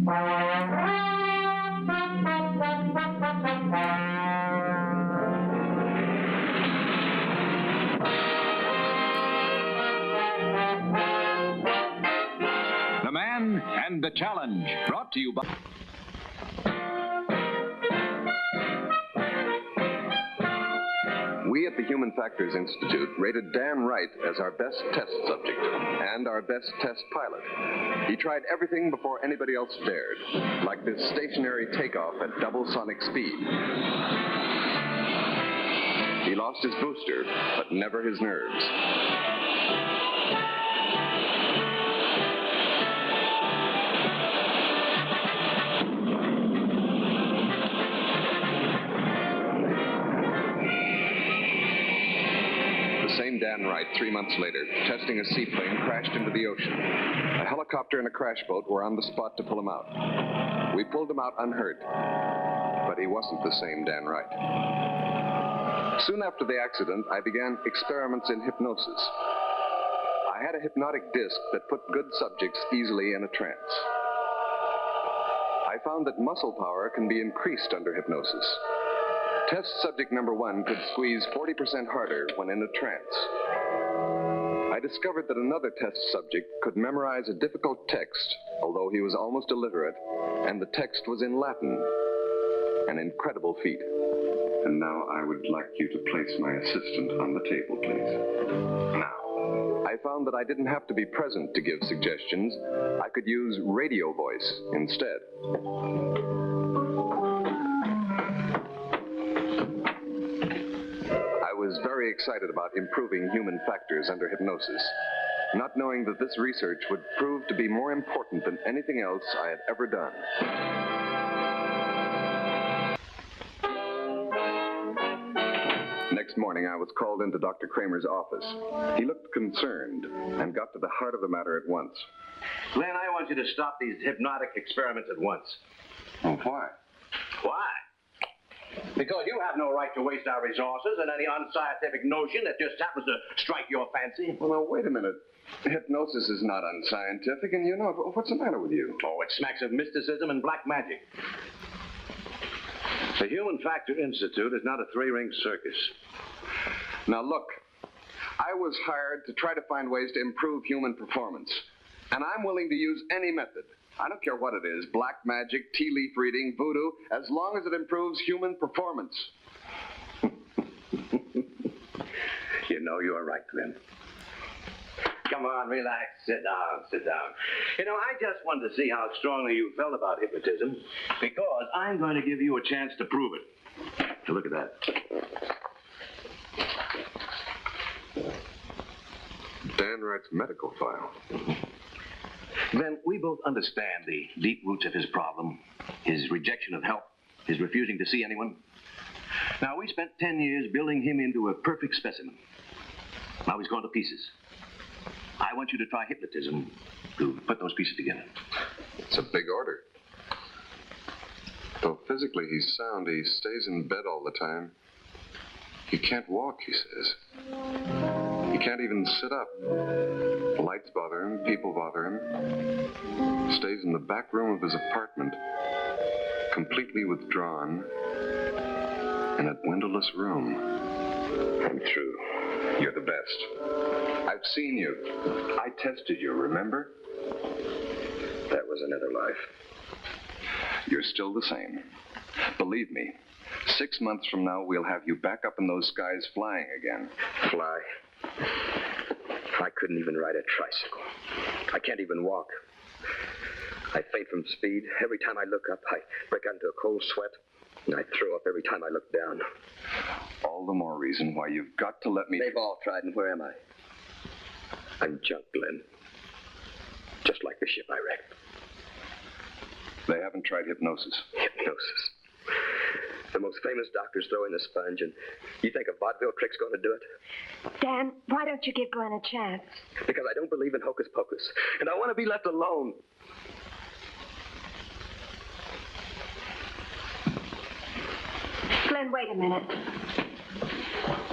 The Man and the Challenge, brought to you by... We at the Human Factors Institute rated Dan Wright as our best test subject and our best test pilot. He tried everything before anybody else dared, like this stationary takeoff at double sonic speed. He lost his booster, but never his nerves. Dan Wright, 3 months later, testing a seaplane, crashed into the ocean. A helicopter and a crash boat were on the spot to pull him out. We pulled him out unhurt, but he wasn't the same Dan Wright. Soon after the accident, I began experiments in hypnosis. I had a hypnotic disc that put good subjects easily in a trance. I found that muscle power can be increased under hypnosis. Test subject number 1 could squeeze 40% harder when in a trance. I discovered that another test subject could memorize a difficult text, although he was almost illiterate, and the text was in Latin. An incredible feat. And now I would like you to place my assistant on the table, please. Now, I found that I didn't have to be present to give suggestions. I could use radio voice instead. I was very excited about improving human factors under hypnosis, not knowing that this research would prove to be more important than anything else I had ever done. Next morning, I was called into Dr. Kramer's office. He looked concerned and got to the heart of the matter at once. Glenn, I want you to stop these hypnotic experiments at once. Well, why? Why? Because you have no right to waste our resources on any unscientific notion that just happens to strike your fancy. Well, now, wait a minute. Hypnosis is not unscientific, and you know it. What's the matter with you? Oh, it smacks of mysticism and black magic. The Human Factor Institute is not a three-ring circus. Now, look, I was hired to try to find ways to improve human performance, and I'm willing to use any method. I don't care what it is, black magic, tea leaf reading, voodoo, as long as it improves human performance. You know you're right, Glenn. Come on, relax. Sit down, sit down. You know, I just wanted to see how strongly you felt about hypnotism, because I'm going to give you a chance to prove it. So look at that. Dan Wright's medical file. Glenn, we both understand the deep roots of his problem, his rejection of help, his refusing to see anyone. Now, we spent 10 years building him into a perfect specimen. Now he's gone to pieces. I want you to try hypnotism to put those pieces together. It's a big order. Though physically he's sound, he stays in bed all the time. He can't walk, he says. He can't even sit up. Lights bother him, people bother him. Stays in the back room of his apartment, completely withdrawn, in a windowless room. I'm through. You're the best. I've seen you. I tested you, remember? That was another life. You're still the same. Believe me, 6 months from now, we'll have you back up in those skies flying again. Fly? I couldn't even ride a tricycle. I can't even walk. I faint from speed. Every time I look up, I break out into a cold sweat. And I throw up every time I look down. All the more reason why you've got to let me... They've all tried, and where am I? I'm junk, Glenn. Just like the ship I wrecked. They haven't tried hypnosis. Hypnosis. The most famous doctors throw in a sponge, and you think a vaudeville trick's going to do it? Dan, why don't you give Glenn a chance? Because I don't believe in hocus pocus, and I want to be left alone. Glenn, wait a minute.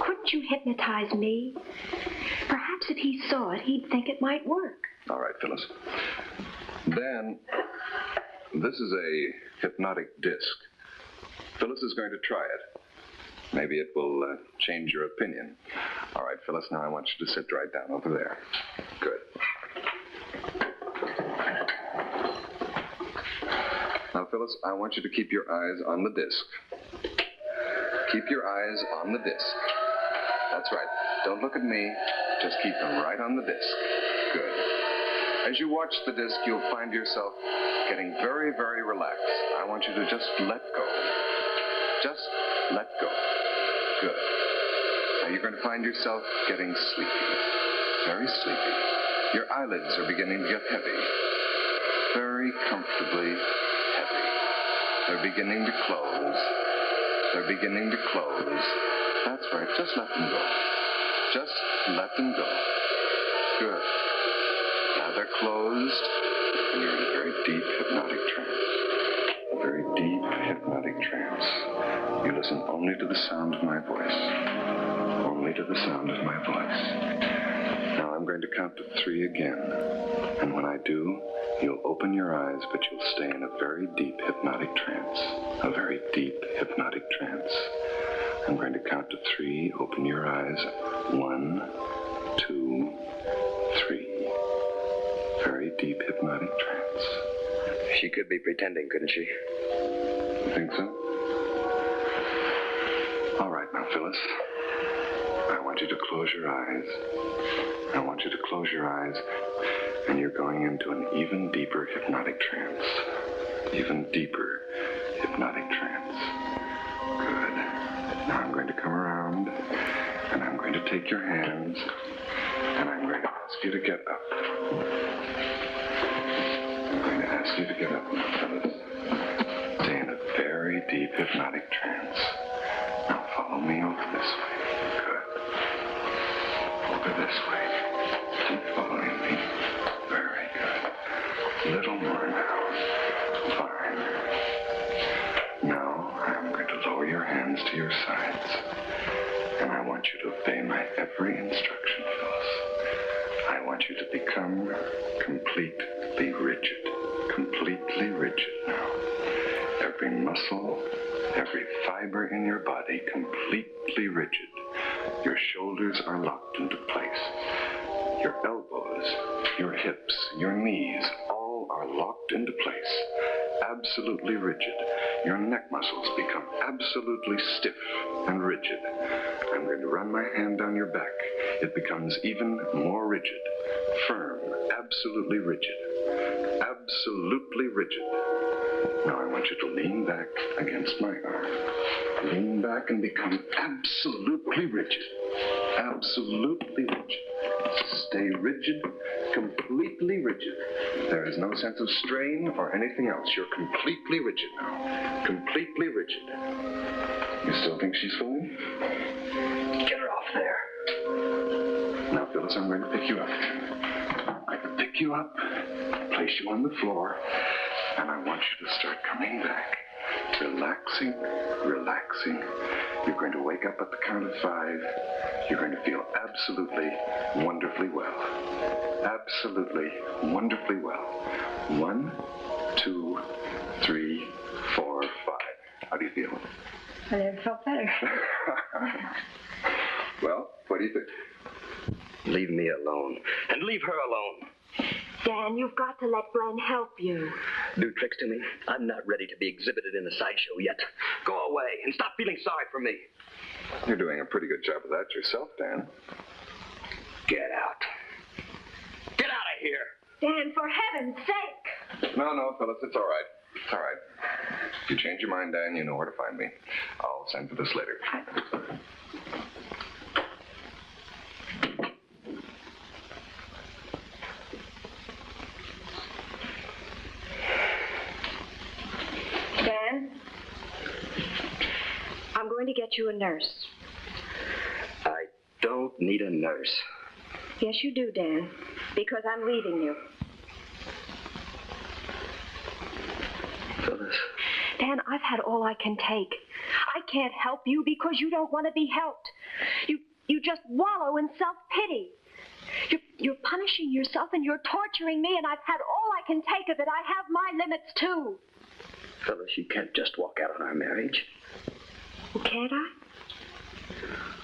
Couldn't you hypnotize me? Perhaps if he saw it, he'd think it might work. All right, Phyllis. Dan, This is a hypnotic disc. Phyllis is going to try it. Maybe it will change your opinion. All right, Phyllis, now I want you to sit right down over there. Good. Now, Phyllis, I want you to keep your eyes on the disc. Keep your eyes on the disc. That's right. Don't look at me. Just keep them right on the disc. Good. As you watch the disc, you'll find yourself getting very, very relaxed. I want you to just let go. Just let go. Good. Now you're going to find yourself getting sleepy. Very sleepy. Your eyelids are beginning to get heavy. Very comfortably heavy. They're beginning to close. They're beginning to close. That's right. Just let them go. Just let them go. Good. Now they're closed, and you're in a very deep hypnotic trance. A very deep hypnotic trance. You listen only to the sound of my voice. Only to the sound of my voice. Now I'm going to count to 3 again. And when I do, you'll open your eyes, but you'll stay in a very deep hypnotic trance. A very deep hypnotic trance. I'm going to count to 3. Open your eyes. 1, 2, 3. Very deep hypnotic trance. She could be pretending, couldn't she? You think so? All right, now, Phyllis. I want you to close your eyes. I want you to close your eyes, and you're going into an even deeper hypnotic trance. Even deeper hypnotic trance. Good. Now I'm going to come around, and I'm going to take your hands, and I'm going to ask you to get up. I'm going to ask you to get up now, Phyllis. Stay in a very deep hypnotic trance. Now follow me over this way. Good. Over this way. Keep following me. Very good. A little more now. Fine. Now I'm going to lower your hands to your sides. And I want you to obey my every instruction, Phyllis. I want you to become completely rigid. Completely rigid now. Every muscle, every fiber in your body completely rigid. Your shoulders are locked into place. Your elbows, your hips, your knees, all are locked into place. Absolutely rigid. Your neck muscles become absolutely stiff and rigid. I'm going to run my hand down your back. It becomes even more rigid. Firm. Absolutely rigid. Absolutely rigid. Now I want you to lean back against my arm. Lean back and become absolutely rigid. Absolutely rigid. Stay rigid, completely rigid. There is no sense of strain or anything else. You're completely rigid now. Completely rigid. You still think she's fooling? Get her off there. Now, Phyllis, I'm going to pick you up. I'm going to pick you up, place you on the floor, and I want you to start coming back. Relaxing, relaxing. You're going to wake up at the count of 5. You're going to feel absolutely wonderfully well. Absolutely wonderfully well. 1, 2, 3, 4, 5. How do you feel? I never felt better. Well, what do you think? Leave me alone. And leave her alone. Dan, you've got to let Glenn help you. Do tricks to me? I'm not ready to be exhibited in a sideshow yet. Go away and stop feeling sorry for me. You're doing a pretty good job of that yourself, Dan. Get out. Get out of here. Dan, for heaven's sake. No, Phyllis, it's all right. It's all right. If you change your mind, Dan, you know where to find me. I'll send for this later. Dan, I'm going to get you a nurse. I don't need a nurse. Yes, you do, Dan, because I'm leaving you. Phyllis. Dan, I've had all I can take. I can't help you because you don't want to be helped. You just wallow in self-pity. You're punishing yourself and you're torturing me, and I've had all I can take of it. I have my limits, too. Phyllis, you can't just walk out on our marriage. Well, can't I?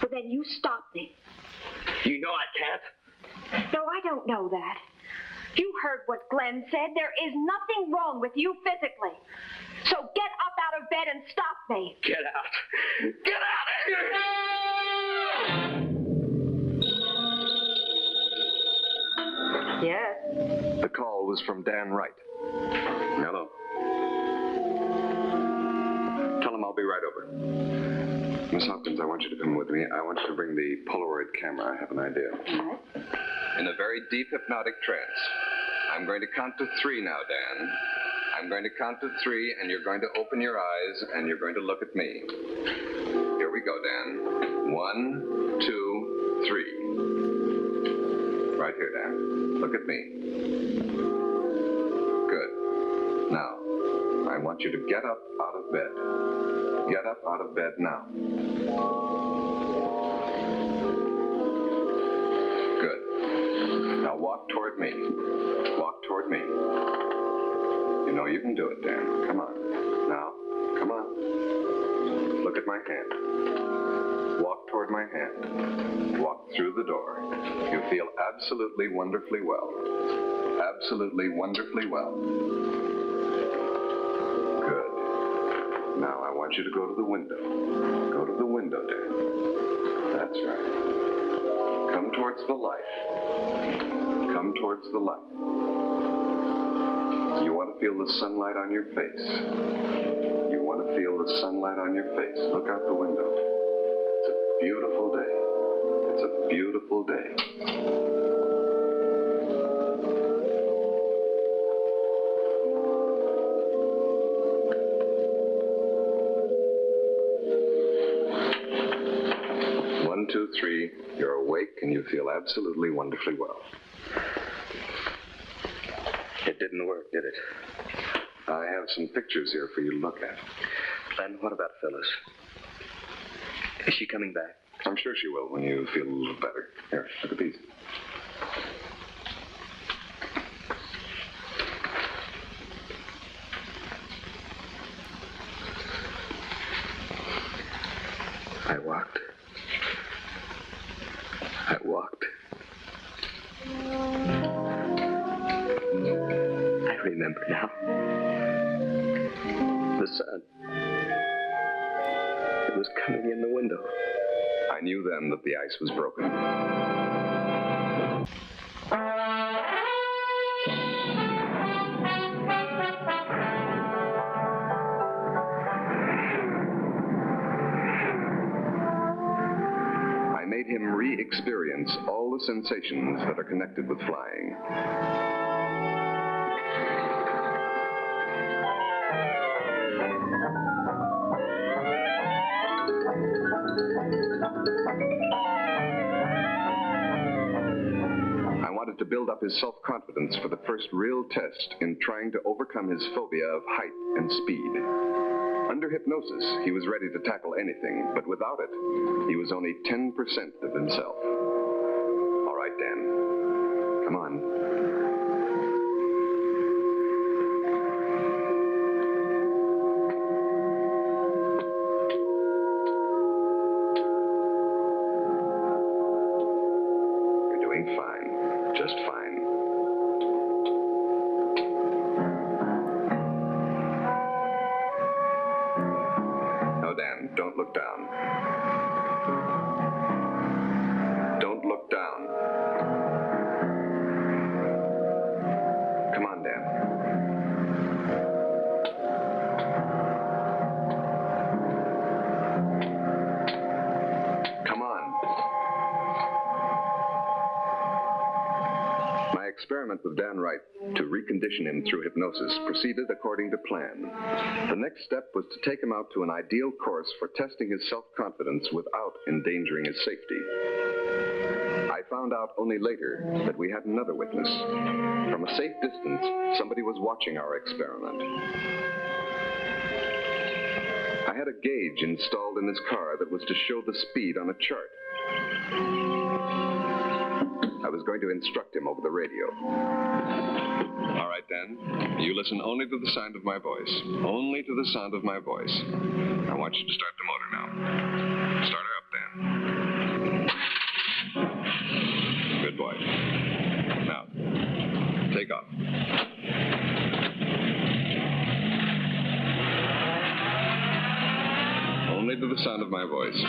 Well, then you stop me. You know I can't. No, I don't know that. You heard what Glenn said. There is nothing wrong with you physically. So get up out of bed and stop me. Get out. Get out of here! Yes. The call was from Dan Wright. Hello. Tell him I'll be right over. Miss Hopkins, I want you to come with me. I want you to bring the Polaroid camera. I have an idea. What? In a very deep hypnotic trance. I'm going to count to 3 now, Dan. I'm going to count to 3, and you're going to open your eyes, and you're going to look at me. Here we go, Dan. 1, 2, 3. Right here, Dan. Look at me. Good. Now, I want you to get up out of bed. Get up out of bed now. Good. Now walk toward me. Walk toward me. You know you can do it, Dan. Come on. Now, come on. Look at my hand. Walk toward my hand. Walk through the door. You feel absolutely wonderfully well. Absolutely wonderfully well. Good. Now I want you to go to the window. Go to the window, Dan. That's right. Come towards the light. Come towards the light. You want to feel the sunlight on your face. You want to feel the sunlight on your face. Look out the window. It's a beautiful day. It's a beautiful day. One, two, three. You're awake and you feel absolutely wonderfully well. It didn't work, did it? I have some pictures here for you to look at. And what about Phyllis? Is she coming back? I'm sure she will when you feel a little better. Here, look at these. I walked. I remember now. The sun. It was coming in the window. I knew then that the ice was broken. I made him re-experience all the sensations that are connected with flying. I wanted to build up his self-confidence for the first real test in trying to overcome his phobia of height and speed. Under hypnosis, he was ready to tackle anything, but without it, he was only 10% of himself. All right, Dan. Come on. Fine. Just fine. No, Dan, don't look down. Don't look down. Come on, Dan. Come on. My experiment with Dan Wright to recondition him through hypnosis proceeded according to plan. The next step was to take him out to an ideal course for testing his self-confidence without endangering his safety. I found out only later that we had another witness. From a safe distance, somebody was watching our experiment. I had a gauge installed in his car that was to show the speed on a chart. I was going to instruct him over the radio. All right, Dan. You listen only to the sound of my voice. Only to the sound of my voice. I want you to start the motor now. Start her up, Dan. Good boy. Now, take off. Only to the sound of my voice.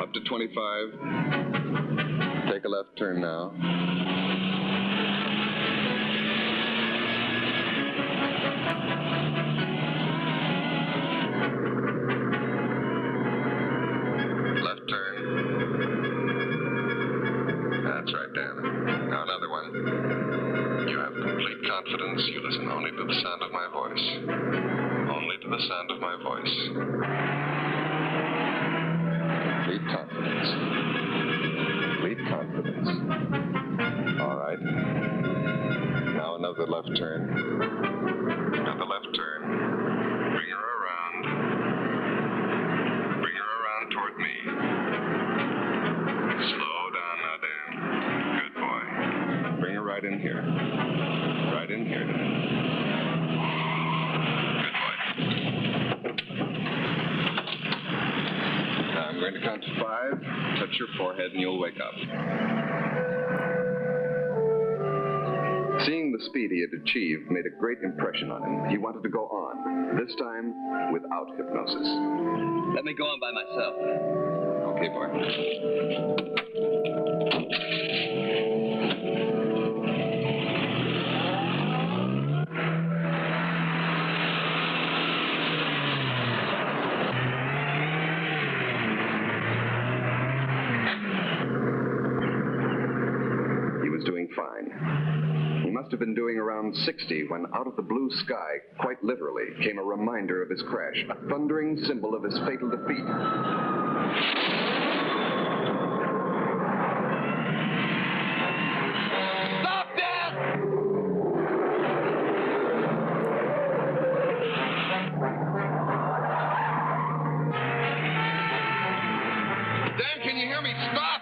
Up to 25. Take a left turn now. Left turn. That's right, Dan. Now another one. You have complete confidence. You listen only to the sound of my voice. Only to the sound of my voice. Complete confidence. Complete confidence. All right. Now another left turn. Another left turn. Bring her around. Bring her around toward me. Slow down now, Dan. Good boy. Bring her right in here. Right in here. Good boy. Now I'm going to count to 5. Touch your forehead and you'll wake up. Seeing the speed he had achieved made a great impression on him. He wanted to go on, this time without hypnosis. Let me go on by myself. Okay, boy. He was doing fine. He must have been doing around 60 when out of the blue sky, quite literally, came a reminder of his crash, a thundering symbol of his fatal defeat. Stop, Dan! Dan, can you hear me? Stop!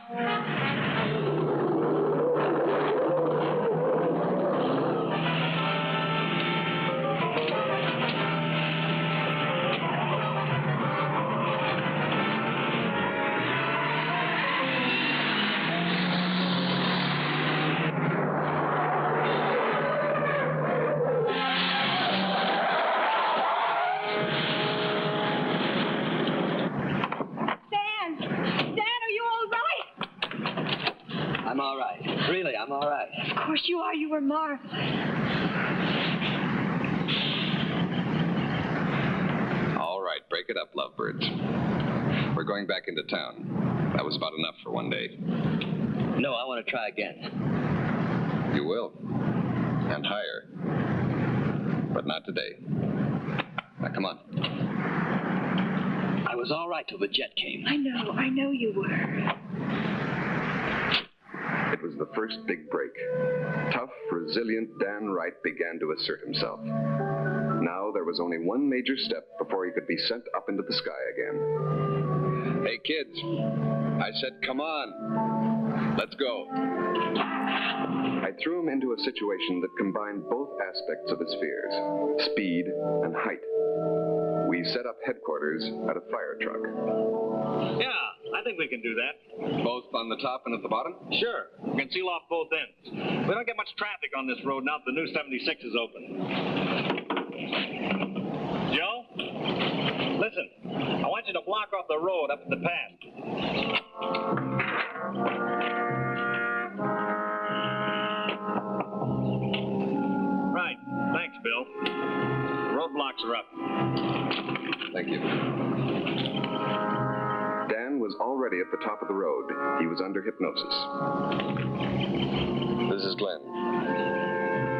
I'm all right. Really, I'm all right. Of course you are. You were marvelous. All right, break it up, lovebirds. We're going back into town. That was about enough for one day. No, I want to try again. You will. And higher. But not today. Now, come on. I was all right till the jet came. I know you were. It was the first big break. Tough, resilient Dan Wright began to assert himself. Now there was only one major step before he could be sent up into the sky again. Hey, kids. I said, come on. Let's go. I threw him into a situation that combined both aspects of his fears, speed and height. We set up headquarters at a fire truck. Yeah, I think we can do that. Both on the top and at the bottom? Sure. We can seal off both ends. We don't get much traffic on this road now that the new 76 is open. Joe? Listen, I want you to block off the road up at the pass. Right. Thanks, Bill. Roadblocks are up. Thank you. Dan was already at the top of the road. He was under hypnosis. This is Glenn.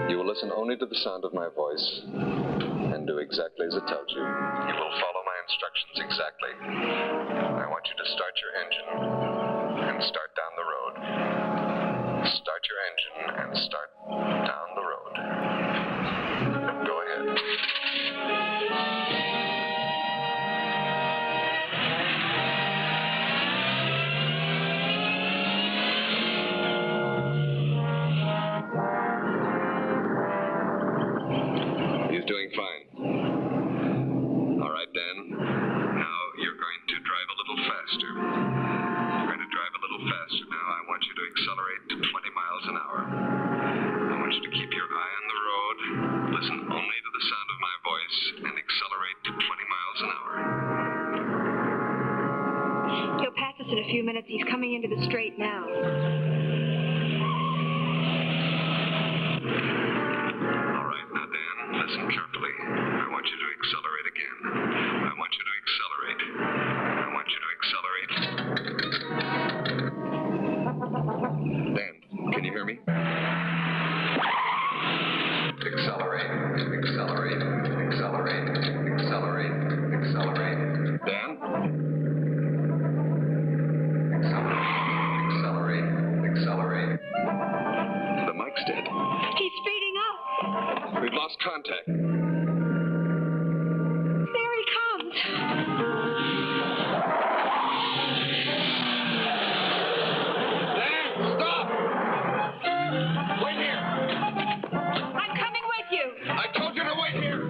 You will listen only to the sound of my voice and do exactly as it tells you. You will follow my instructions exactly. I want you to start your engine and start down the road. Start your engine and start down the road. Go ahead. minutes. He's coming into the straight now. All right, now, Dan, listen carefully. I want you to accelerate again. I want you to accelerate. I want you to accelerate. Dan, can you hear me? Accelerate, accelerate, accelerate, accelerate, accelerate. Dan? Accelerate, accelerate. The mic's dead. He's speeding up. We've lost contact. There he comes. Dan, stop! Wait here! I'm coming with you. I told you to wait here!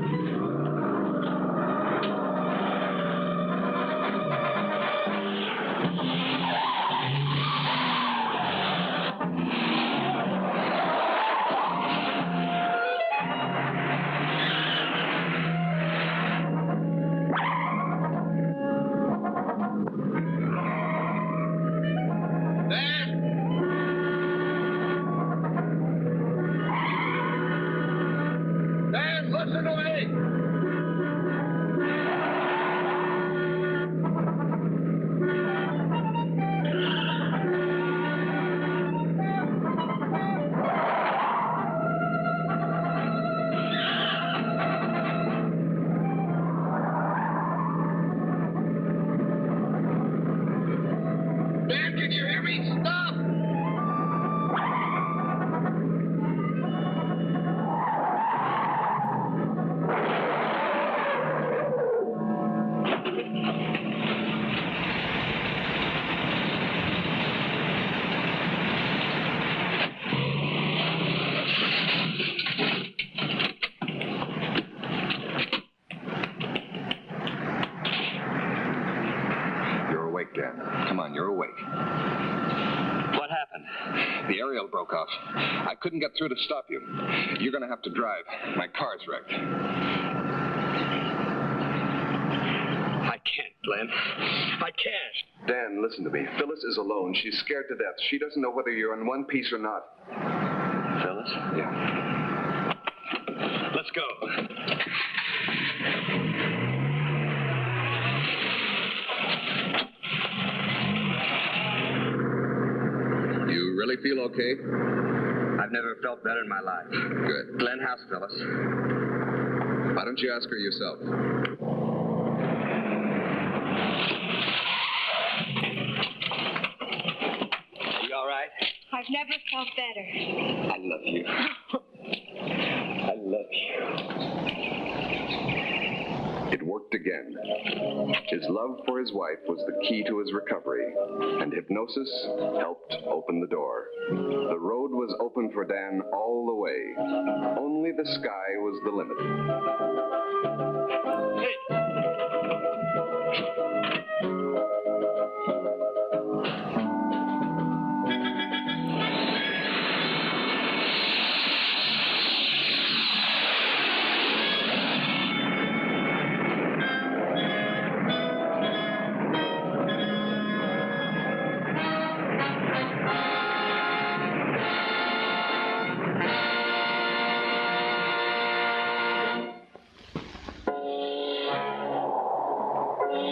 Dan, listen to me! Dan, can you hear me? Stop! You're awake, Dan. Come on, you're awake. What happened? The aerial broke off. I couldn't get through to stop you. You're going to have to drive. My car's wrecked. I can't, Glenn. I can't. Dan, listen to me. Phyllis is alone. She's scared to death. She doesn't know whether you're in one piece or not. Phyllis? Yeah. Let's go. You really feel okay? I've never felt better in my life. Good. Glenn, how's Phyllis? Why don't you ask her yourself? You all right? I've never felt better. I love you. I love you. It worked again. His love for his wife was the key to his recovery, and hypnosis helped open the door. The road was open for Dan all the way. Only the sky was the limit.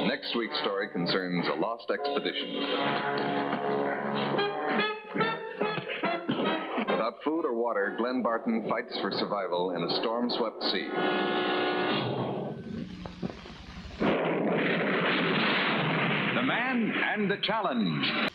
Next week's story concerns a lost expedition. Without food or water, Glenn Barton fights for survival in a storm-swept sea. The Man and the Challenge.